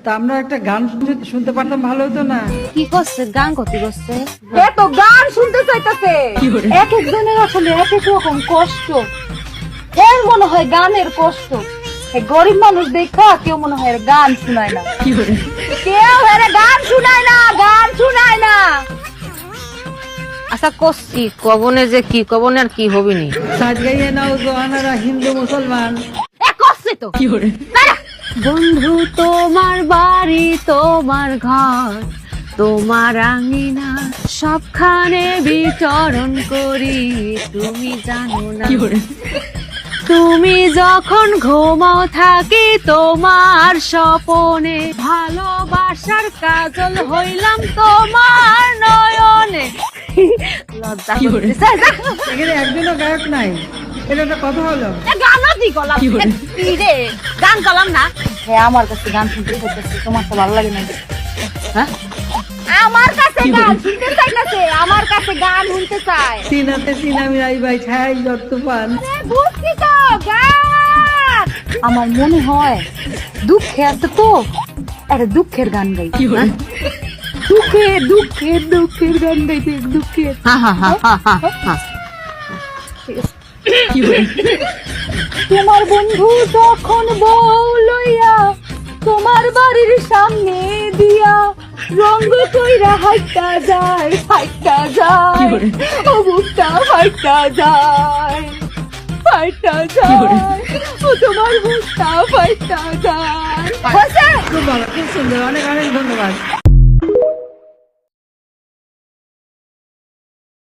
তা আমরা একটা গান শুনতে পারতাম, ভালো হতো না? কি করছে? গান করতে করছে এত গান শুনতে চাইতেছে। এক একজনের আসলে এক এক রকম কষ্ট। এর মনে হয় গানের কষ্ট। এই গরিব মানুষ দেখা কেউ মনে হয় এর গান শুনায় না, কেউ এর গান শুনায় না, গান শুনায় না। আচ্ছা করছি, কবনে যে কি কবনে আর কি হবিনি। সাজ গাইয়ে নাও জোয়ানারা হিন্দু মুসলমান। এ করছে তো বন্ধু তোমার বাড়ি, তোমার ঘর, তোমার আঙিনা, সবখানে বিচরণ করি, তুমি জানো না। তুমি যখন ঘুমাও থাকি তোমার স্বপনে, ভালোবাসার কাজল হইলাম তোমার নয়নে। লজ্জা করতেছে। এখানে একজনও গায়ক নাই, এটা একটা কথা হলো? গানও দি গলাম রে, গান গলাম না। হ্যাঁ, আমার কাছে গান শুনতে চাইতেছে, তোমার তো ভালো লাগে না? হ্যাঁ, আমার কাছে গান শুনতে চাইতেছে, আমার কাছে গান শুনতে চায়। সিনাতে সিনামি রাই ভাই ছাই যত পান। বুঝছি তো, গান। আমার মনে হয় দুঃখে আছে তো, একটা দুঃখের গান গাই। দুঃখের দুঃখের দুঃখের গান গাইতে, দুঃখের। তোমার বন্ধু যখন বউ লইয়া তোমার বাড়ির সামনে দিয়া রঙ কইরা হাইটা যায়, ফাইটা যায়, ও বুকটা ফাইটা যায়, ফাইটা যায়, ও তোমার বুকটা ফাইটা যায়। খুব ভালো, খুব সুন্দর, অনেক অনেক ধন্যবাদ।